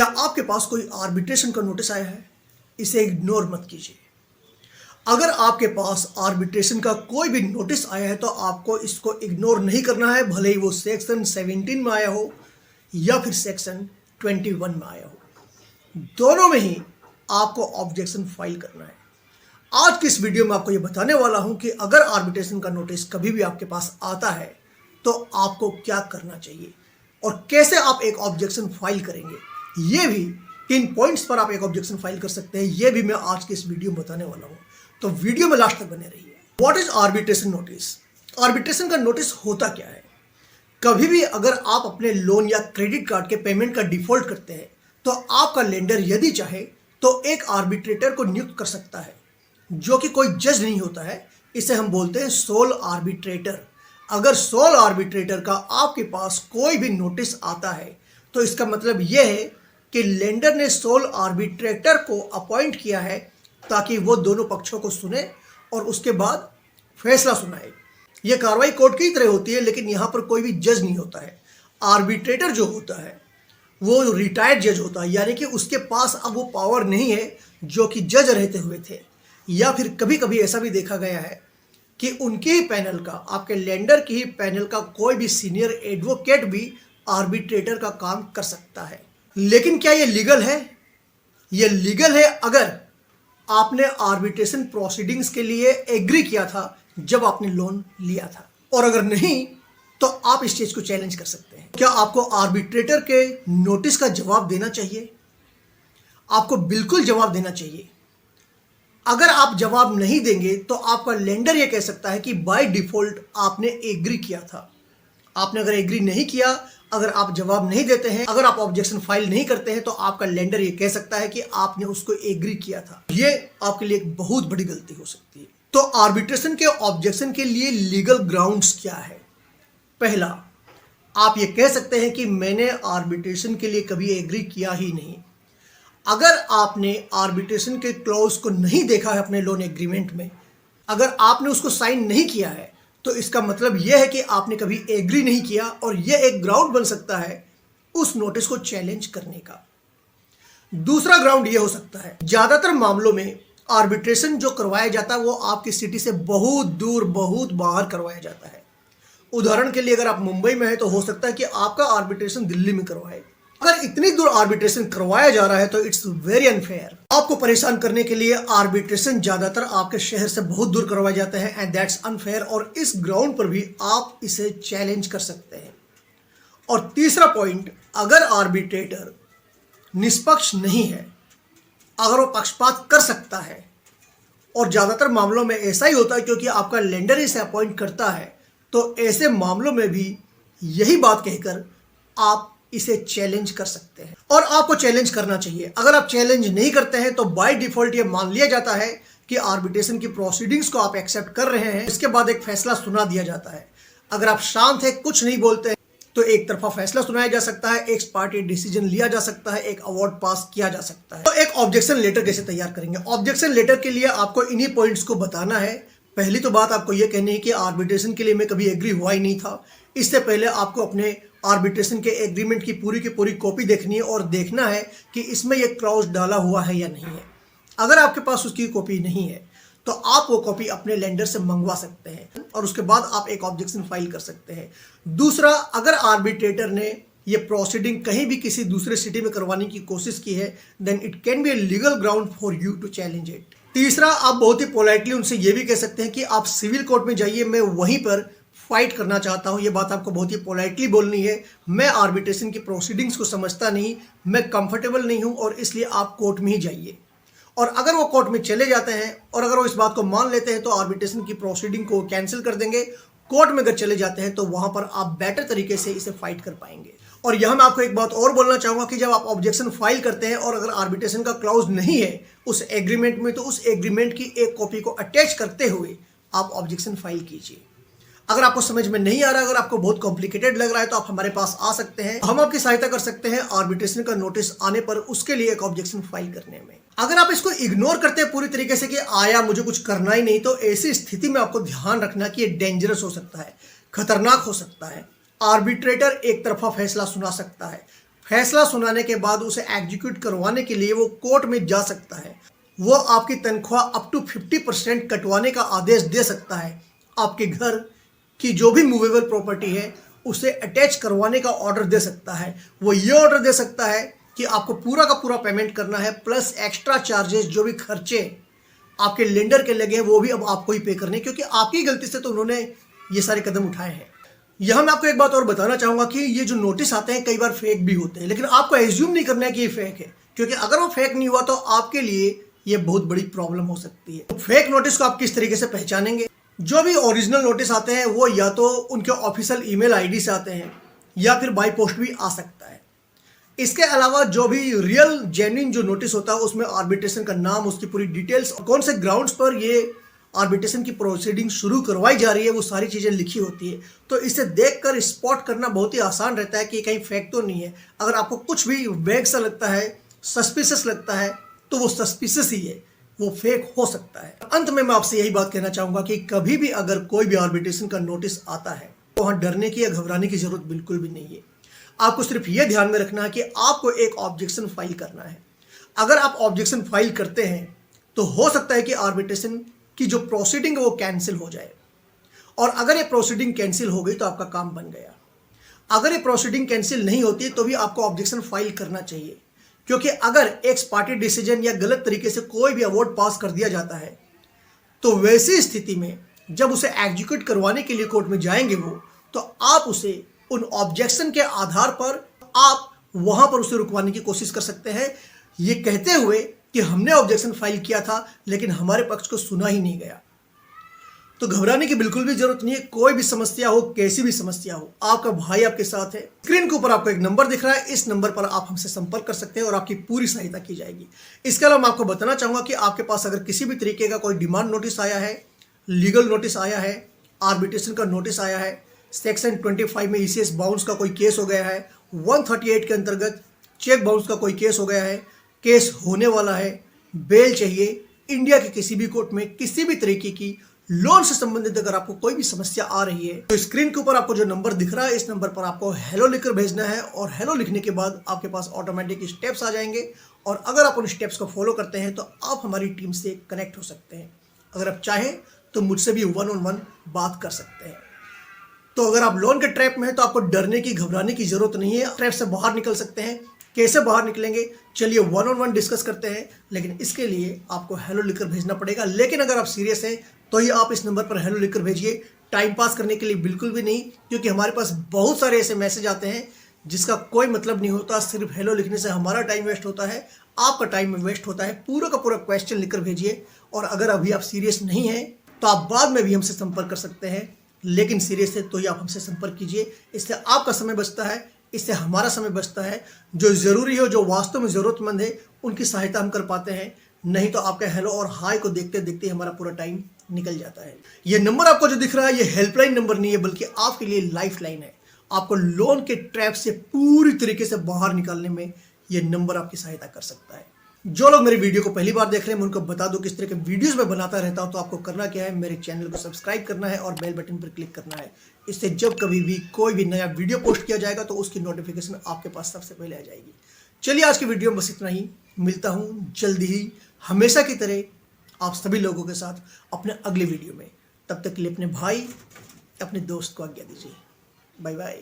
क्या आपके पास कोई आर्बिट्रेशन का नोटिस आया है? इसे इग्नोर मत कीजिए। अगर आपके पास आर्बिट्रेशन का कोई भी नोटिस आया है तो आपको इसको इग्नोर नहीं करना है, भले ही वो सेक्शन 17 में आया हो या फिर सेक्शन 21 में आया हो। दोनों में ही आपको ऑब्जेक्शन फाइल करना है। आज की इस वीडियो में आपको ये बताने वाला हूं कि अगर आर्बिट्रेशन का नोटिस कभी भी आपके पास आता है तो आपको क्या करना चाहिए और कैसे आप एक ऑब्जेक्शन फाइल करेंगे। ये भी किन पॉइंट्स पर आप एक ऑब्जेक्शन फाइल कर सकते हैं, ये भी मैं आज के इस वीडियो में बताने वाला हूं। तो वीडियो में लास्ट तक बने रहिए। What is arbitration notice? Arbitration का नोटिस होता क्या है? कभी भी अगर आप अपने लोन या क्रेडिट कार्ड के पेमेंट का डिफॉल्ट करते हैं तो आपका लेंडर यदि चाहे तो एक आर्बिट्रेटर को नियुक्त कर सकता है, जो कि कोई जज नहीं होता है। इसे हम बोलते हैं सोल आर्बिट्रेटर। अगर सोल आर्बिट्रेटर का आपके पास कोई भी नोटिस आता है तो इसका मतलब यह है कि लेंडर ने सोल आर्बिट्रेटर को अपॉइंट किया है ताकि वो दोनों पक्षों को सुने और उसके बाद फैसला सुनाए। यह कार्रवाई कोर्ट की तरह होती है, लेकिन यहाँ पर कोई भी जज नहीं होता है। आर्बिट्रेटर जो होता है वो रिटायर्ड जज होता है, यानी कि उसके पास अब वो पावर नहीं है जो कि जज रहते हुए थे। या फिर कभी कभी ऐसा भी देखा गया है कि उनके ही पैनल का, आपके लेंडर की ही पैनल का कोई भी सीनियर एडवोकेट भी आर्बिट्रेटर का काम कर सकता है। लेकिन क्या ये लीगल है? ये लीगल है अगर आपने आर्बिट्रेशन प्रोसीडिंग्स के लिए एग्री किया था जब आपने लोन लिया था, और अगर नहीं तो आप इस चीज को चैलेंज कर सकते हैं। क्या आपको आर्बिट्रेटर के नोटिस का जवाब देना चाहिए? आपको बिल्कुल जवाब देना चाहिए। अगर आप जवाब नहीं देंगे तो आपका लेंडर यह कह सकता है कि बाय डिफॉल्ट आपने एग्री किया था। आपने अगर एग्री नहीं किया, अगर आप जवाब नहीं देते हैं, अगर आप ऑब्जेक्शन फाइल नहीं करते हैं तो आपका लेंडर ये कह सकता है कि आपने उसको एग्री किया था। ये आपके लिए एक बहुत बड़ी गलती हो सकती है। तो आर्बिट्रेशन के ऑब्जेक्शन के लिए लीगल ग्राउंड्स क्या है? पहला, आप ये कह सकते हैं कि मैंने आर्बिट्रेशन के लिए कभी एग्री किया ही नहीं। अगर आपने आर्बिट्रेशन के क्लॉज को नहीं देखा है अपने लोन एग्रीमेंट में, अगर आपने उसको साइन नहीं किया है, तो इसका मतलब यह है कि आपने कभी एग्री नहीं किया, और यह एक ग्राउंड बन सकता है उस नोटिस को चैलेंज करने का। दूसरा ग्राउंड यह हो सकता है, ज्यादातर मामलों में आर्बिट्रेशन जो करवाया जाता है वो आपकी सिटी से बहुत दूर, बहुत बाहर करवाया जाता है। उदाहरण के लिए अगर आप मुंबई में है तो हो सकता है कि आपका आर्बिट्रेशन दिल्ली में करवाए। अगर इतनी दूर आर्बिट्रेशन करवाया जा रहा है तो इट्स वेरी अनफेयर। आपको परेशान करने के लिए आर्बिट्रेशन ज्यादातर आपके शहर से बहुत दूर करवाए जाते हैं, एंड दैट्स अनफेयर, और इस ग्राउंड पर भी आप इसे चैलेंज कर सकते हैं। और तीसरा पॉइंट, अगर आर्बिट्रेटर निष्पक्ष नहीं है, अगर वो पक्षपात कर सकता है, और ज्यादातर मामलों में ऐसा ही होता है क्योंकि आपका लेंडर इसे अपॉइंट करता है, तो ऐसे मामलों में भी यही बात कहकर आप इसे चैलेंज कर सकते हैं, और आपको चैलेंज करना चाहिए। अगर आप चैलेंज नहीं करते हैं तो बाय डिफॉल्ट ये मान लिया जाता है कि आर्बिट्रेशन की प्रोसीडिंग्स को आप एक्सेप्ट कर रहे हैं। इसके बाद एक फैसला सुना दिया जाता है। अगर आप शांत है, कुछ नहीं बोलते हैं, तो एक तरफा फैसला सुनाया जा सकता है, एक पार्टी डिसीजन लिया जा सकता है, एक अवार्ड पास किया जा सकता है। तो एक ऑब्जेक्शन लेटर कैसे तैयार करेंगे? ऑब्जेक्शन लेटर के लिए आपको इन्हीं पॉइंट्स को बताना है। पहली तो बात आपको यह कहनी है कि आर्बिट्रेशन के लिए मैं कभी एग्री हुआ ही नहीं था। इससे पहले आपको अपने आर्बिट्रेशन के एग्रीमेंट की पूरी कॉपी देखनी है और देखना है कि इसमें यह क्लॉज डाला हुआ है या नहीं है। अगर आपके पास उसकी कॉपी नहीं है तो आप वो कॉपी अपने लेंडर से मंगवा सकते हैं, और उसके बाद आप एक ऑब्जेक्शन फाइल कर सकते हैं। दूसरा, अगर आर्बिट्रेटर ने ये प्रोसीडिंग कहीं भी किसी दूसरे सिटी में करवाने की कोशिश की है, then it can be a legal ground for you to challenge it. तीसरा, आप बहुत ही पोलाइटली उनसे ये भी कह सकते हैं कि आप सिविल कोर्ट में जाइए, मैं वहीं पर फाइट करना चाहता हूं। ये बात आपको बहुत ही पोलाइटली बोलनी है। मैं आर्बिट्रेशन की प्रोसीडिंग्स को समझता नहीं, मैं कंफर्टेबल नहीं हूं, और इसलिए आप कोर्ट में ही जाइए। और अगर वो कोर्ट में चले जाते हैं और अगर वो इस बात को मान लेते हैं तो आर्बिट्रेशन की प्रोसीडिंग को कैंसिल कर देंगे। कोर्ट में अगर चले जाते हैं तो वहां पर आप बेटर तरीके से इसे फाइट कर पाएंगे। और यहां मैं आपको एक बात और बोलना चाहूंगा कि जब आप ऑब्जेक्शन फाइल करते हैं और अगर आर्बिट्रेशन का क्लॉज नहीं है उस एग्रीमेंट में, तो उस एग्रीमेंट की एक कॉपी को अटैच करते हुए आप ऑब्जेक्शन फाइल कीजिए। अगर आपको समझ में नहीं आ रहा, अगर आपको बहुत कॉम्प्लिकेटेड लग रहा है, तो आप हमारे पास आ सकते हैं, हम आपकी सहायता कर सकते हैं आर्बिट्रेशन का नोटिस आने पर उसके लिए एक ऑब्जेक्शन फाइल करने में। अगर आप इसको इग्नोर करते हैं पूरी तरीके से कि आया, मुझे कुछ करना ही नहीं, तो ऐसी स्थिति में आपको ध्यान रखना कि ये डेंजरस हो सकता है, खतरनाक हो सकता है। आर्बिट्रेटर एक तरफा फैसला सुना सकता है। फैसला सुनाने के बाद उसे एग्जीक्यूट करवाने के लिए वो कोर्ट में जा सकता है। वो आपकी तनख्वाह अप टू 50% कटवाने का आदेश दे सकता है। आपके घर की जो भी मूवेबल प्रॉपर्टी है उसे अटैच करवाने का ऑर्डर दे सकता है। वो ये ऑर्डर दे सकता है कि आपको पूरा का पूरा पेमेंट करना है, प्लस एक्स्ट्रा चार्जेस जो भी खर्चे आपके लेंडर के लगे हैं वो भी अब आपको ही पे करने, क्योंकि आपकी गलती से तो उन्होंने ये सारे कदम उठाए हैं। यहाँ मैं आपको एक बात और बताना चाहूँगा कि ये जो नोटिस आते हैं कई बार फेक भी होते हैं, लेकिन आपको एज्यूम नहीं करना है कि ये फेक है, क्योंकि अगर वो फेक नहीं हुआ तो आपके लिए ये बहुत बड़ी प्रॉब्लम हो सकती है। तो फेक नोटिस को आप किस तरीके से पहचानेंगे? जो भी ओरिजिनल नोटिस आते हैं वो या तो उनके ऑफिशियल ईमेल आईडी से आते हैं या फिर बाई पोस्ट भी आ सकता है। इसके अलावा जो भी रियल जेन्युइन जो नोटिस होता है उसमें आर्बिट्रेशन का नाम, उसकी पूरी डिटेल्स, कौन से ग्राउंड्स पर ये आर्बिट्रेशन की प्रोसीडिंग शुरू करवाई जा रही है, वो सारी चीज़ें लिखी होती है। तो इसे देखकर स्पॉट करना बहुत ही आसान रहता है कि कहीं फेक तो नहीं है। अगर आपको कुछ भी वेग सा लगता है, सस्पिशियस लगता है, तो वो सस्पिशियस ही है, वो फेक हो सकता है। अंत में मैं आपसे यही बात कहना चाहूँगा कि कभी भी अगर कोई भी आर्बिट्रेशन का नोटिस आता है तो वहाँ डरने की या घबराने की जरूरत बिल्कुल भी नहीं है। आपको सिर्फ ये ध्यान में रखना है कि आपको एक ऑब्जेक्शन फाइल करना है। अगर आप ऑब्जेक्शन फाइल करते हैं तो हो सकता है कि आर्बिट्रेशन की जो प्रोसीडिंग है वो कैंसिल हो जाए, और अगर ये प्रोसीडिंग कैंसिल हो गई तो आपका काम बन गया। अगर ये प्रोसीडिंग कैंसिल नहीं होती तो भी आपको ऑब्जेक्शन फाइल करना चाहिए, क्योंकि अगर एक्स पार्टी डिसीजन या गलत तरीके से कोई भी अवार्ड पास कर दिया जाता है तो वैसी स्थिति में जब उसे एग्जीक्यूट करवाने के लिए कोर्ट में जाएंगे वो, तो आप उसे उन ऑब्जेक्शन के आधार पर आप वहां पर उसे रुकवाने की कोशिश कर सकते हैं, ये कहते हुए कि हमने ऑब्जेक्शन फाइल किया था लेकिन हमारे पक्ष को सुना ही नहीं गया। तो घबराने की बिल्कुल भी जरूरत नहीं है। कोई भी समस्या हो, कैसी भी समस्या हो, आपका भाई आपके साथ है। स्क्रीन के ऊपर आपको एक नंबर दिख रहा है, इस नंबर पर आप हमसे संपर्क कर सकते हैं और आपकी पूरी सहायता की जाएगी। इसके अलावा मैं आपको बताना चाहूंगा कि आपके पास अगर किसी भी तरीके का कोई डिमांड नोटिस आया है, लीगल नोटिस आया है, आर्बिट्रेशन का नोटिस आया है, सेक्शन 25 में ईसीएस बाउंस का कोई केस हो गया है, 138 के अंतर्गत चेक बाउंस का कोई केस हो गया है, केस होने वाला है, बेल चाहिए, इंडिया के किसी भी कोर्ट में किसी भी तरीके की लोन से संबंधित अगर आपको कोई भी समस्या आ रही है तो स्क्रीन के ऊपर आपको जो नंबर दिख रहा है इस नंबर पर आपको हेलो लिखकर भेजना है, और हेलो लिखने के बाद आपके पास ऑटोमेटिक स्टेप्स आ जाएंगे, और अगर आप उन स्टेप्स को फॉलो करते हैं तो आप हमारी टीम से कनेक्ट हो सकते हैं। अगर आप चाहें तो मुझसे भी 1-on-1 बात कर सकते हैं। तो अगर आप लोन के ट्रैप में हैं तो आपको डरने की, घबराने की जरूरत नहीं है। ट्रैप से बाहर निकल सकते हैं। कैसे बाहर निकलेंगे, चलिए 1-on-1 डिस्कस करते हैं, लेकिन इसके लिए आपको हेलो लिखकर भेजना पड़ेगा। लेकिन अगर आप सीरियस हैं तो ही आप इस नंबर पर हेलो लिखकर भेजिए, टाइम पास करने के लिए बिल्कुल भी नहीं, क्योंकि हमारे पास बहुत सारे ऐसे मैसेज आते हैं जिसका कोई मतलब नहीं होता। सिर्फ हेलो लिखने से हमारा टाइम वेस्ट होता है, आपका टाइम वेस्ट होता है। पूरा का पूरा क्वेश्चन लिखकर भेजिए, और अगर अभी आप सीरियस नहीं हैं तो आप बाद में भी हमसे संपर्क कर सकते हैं, लेकिन सीरियस है तो ही आप हमसे संपर्क कीजिए। इससे आपका समय बचता है, इससे हमारा समय बचता है। जो ज़रूरी हो, जो वास्तव में ज़रूरतमंद है, उनकी सहायता हम कर पाते हैं। नहीं तो आपके हेलो और हाय को देखते देखते हमारा पूरा टाइम निकल जाता है। ये नंबर आपको जो दिख रहा है ये हेल्पलाइन नंबर नहीं है, बल्कि आपके लिए लाइफ लाइन है। आपको लोन के ट्रैप से पूरी तरीके से बाहर निकालने में ये नंबर आपकी सहायता कर सकता है। जो लोग मेरी वीडियो को पहली बार देख रहे हैं मैं उनको बता दूं किस तरह के वीडियोस मैं बनाता रहता हूं। तो आपको करना क्या है, मेरे चैनल को सब्सक्राइब करना है और बेल बटन पर क्लिक करना है। इससे जब कभी भी कोई भी नया वीडियो पोस्ट किया जाएगा तो उसकी नोटिफिकेशन आपके पास सबसे पहले आ जाएगी। चलिए आज की वीडियो में बस इतना ही। मिलता हूँ जल्दी ही, हमेशा की तरह आप सभी लोगों के साथ अपने अगले वीडियो में। तब तक के लिए अपने भाई, अपने दोस्त को आज्ञा दीजिए। Bye bye.